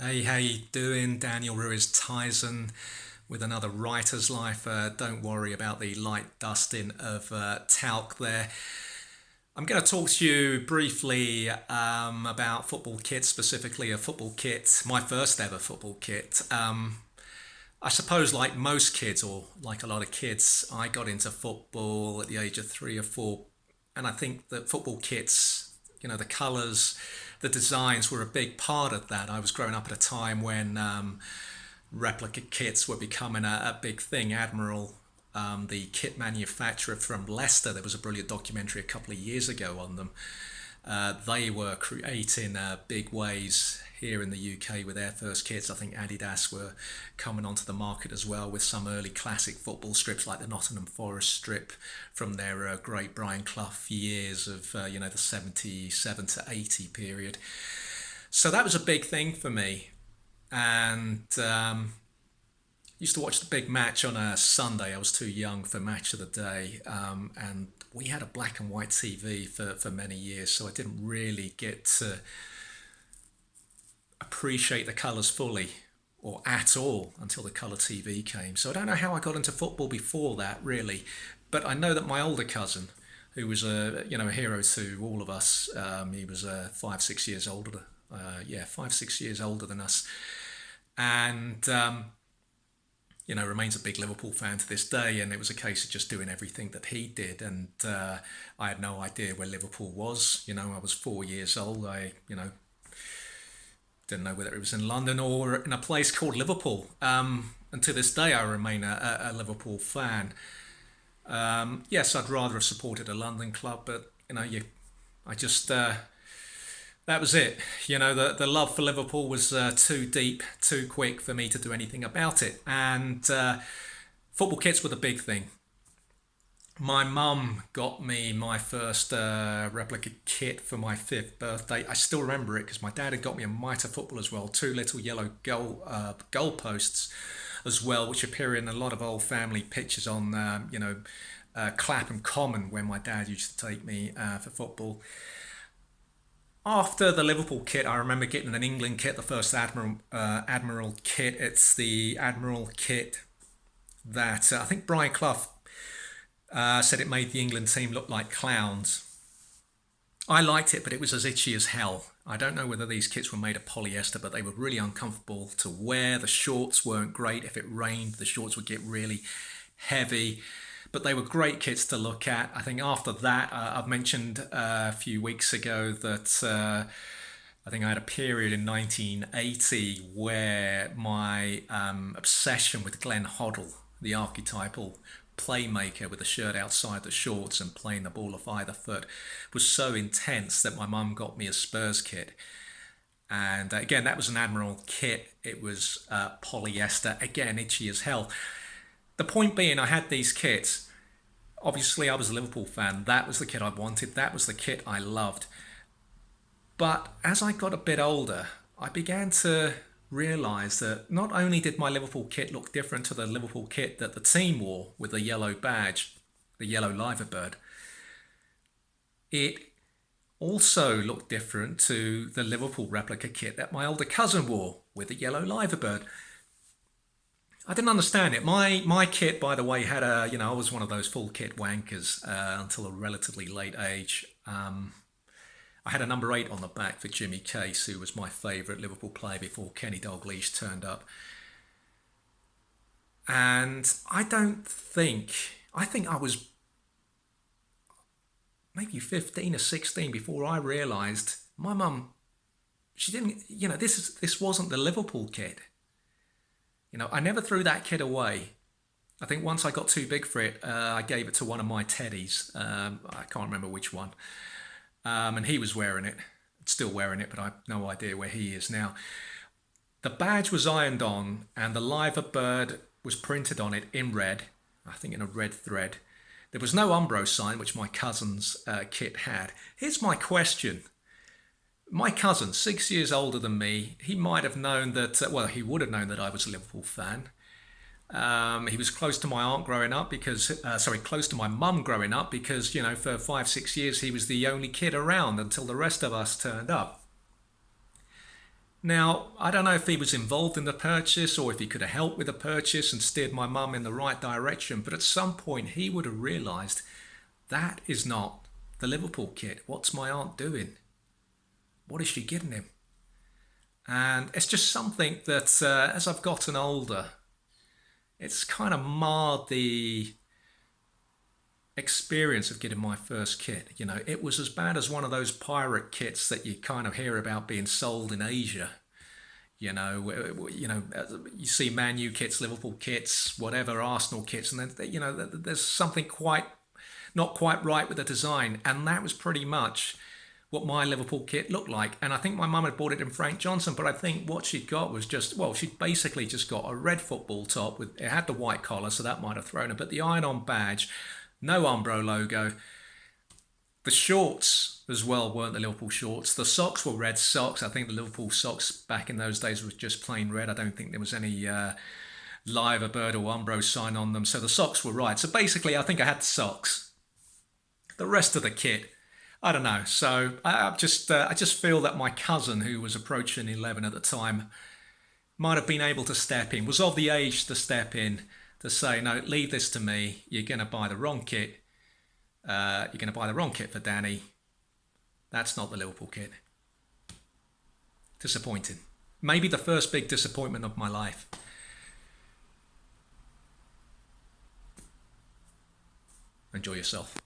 Hey, how you doing? Daniel Ruiz Tyson with another writer's life. Don't worry about the light dusting of talc there. I'm going to talk to you briefly about football kit, specifically a football kit, my first ever football kit. I suppose, like most kids, or like a lot of kids, I got into football at the age of 3 or 4, and I think that football kits, the colours, the designs were a big part of that. I was growing up at a time when replica kits were becoming a big thing. Admiral, the kit manufacturer from Leicester, there was a brilliant documentary a couple of years ago on them. They were creating big waves here in the UK with their first kits. I think Adidas were coming onto the market as well with some early classic football strips like the Nottingham Forest strip from their great Brian Clough years of the 77 to 80 period. So that was a big thing for me, and used to watch the big match on a Sunday. I was too young for match of the day, and we had a black and white TV for many years, so I didn't really get to appreciate the colours fully or at all until the colour TV came. So I don't know how I got into football before that really, but I know that my older cousin, who was a hero to all of us, he was 5 6 years older, 5 6 years older than us, and remains a big Liverpool fan to this day. And it was a case of just doing everything that he did. And I had no idea where Liverpool was. I was 4 years old. I didn't know whether it was in London or in a place called Liverpool. And to this day, I remain a Liverpool fan. Yes, I'd rather have supported a London club, but I just that was it. The love for Liverpool was too deep, too quick for me to do anything about it. And football kits were the big thing. My mum got me my first replica kit for my fifth birthday. I still remember it because my dad had got me a mitre football as well, two little yellow goal posts as well, which appear in a lot of old family pictures on Clapham Common when my dad used to take me for football. After the Liverpool kit, I remember getting an England kit, the first Admiral kit. It's the Admiral kit that I think Brian Clough said it made the England team look like clowns. I liked it, but it was as itchy as hell. I don't know whether these kits were made of polyester, but they were really uncomfortable to wear. The shorts weren't great. If it rained, the shorts would get really heavy. But they were great kits to look at. I think after that, I've mentioned a few weeks ago that I think I had a period in 1980 where my obsession with Glenn Hoddle, the archetypal playmaker with the shirt outside the shorts and playing the ball off either foot, was so intense that my mum got me a Spurs kit. And again, that was an Admiral kit. It was polyester, again, itchy as hell. The point being, I had these kits. Obviously, I was a Liverpool fan. That was the kit I wanted. That was the kit I loved. But as I got a bit older, I began to realise that not only did my Liverpool kit look different to the Liverpool kit that the team wore with the yellow badge, the yellow liverbird, it also looked different to the Liverpool replica kit that my older cousin wore with the yellow liverbird. I didn't understand it. My kit, by the way, had I was one of those full kit wankers until a relatively late age. I had a number 8 on the back for Jimmy Case, who was my favourite Liverpool player before Kenny Dalglish turned up. And I think I was maybe 15 or 16 before I realised my mum, she didn't, this wasn't the Liverpool kit. I never threw that kit away. I think once I got too big for it, I gave it to one of my teddies. I can't remember which one. And he was wearing it, still wearing it, but I've no idea where he is now. The badge was ironed on, and the liver bird was printed on it in red, I think in a red thread. There was no Umbro sign, which my cousin's kit had. Here's my question. My cousin, 6 years older than me, he might have known that, he would have known that I was a Liverpool fan. He was close to my aunt growing up close to my mum growing up because, for 5 6 years he was the only kid around until the rest of us turned up. Now, I don't know if he was involved in the purchase or if he could have helped with the purchase and steered my mum in the right direction, but at some point he would have realised that is not the Liverpool kit. What's my aunt doing? What is she getting him? And it's just something that, as I've gotten older, it's kind of marred the experience of getting my first kit. You know, it was as bad as one of those pirate kits that you kind of hear about being sold in Asia. You see Man U kits, Liverpool kits, whatever, Arsenal kits, and then there's something quite not quite right with the design, and that was pretty much what my Liverpool kit looked like. And I think my mum had bought it in Frank Johnson, but I think what she'd got was just, well, she'd basically just got a red football top with, it had the white collar, so that might have thrown her, but the iron-on badge, no Umbro logo. The shorts as well weren't the Liverpool shorts. The socks were red socks. I think the Liverpool socks back in those days was just plain red. I don't think there was any live a bird or Umbro sign on them. So the socks were right. So basically, I think I had the socks. The rest of the kit, I don't know. So I just feel that my cousin, who was approaching 11 at the time, might have been able to step in, was of the age to step in, to say, no, leave this to me. You're going to buy the wrong kit. You're going to buy the wrong kit for Danny. That's not the Liverpool kit. Disappointing. Maybe the first big disappointment of my life. Enjoy yourself.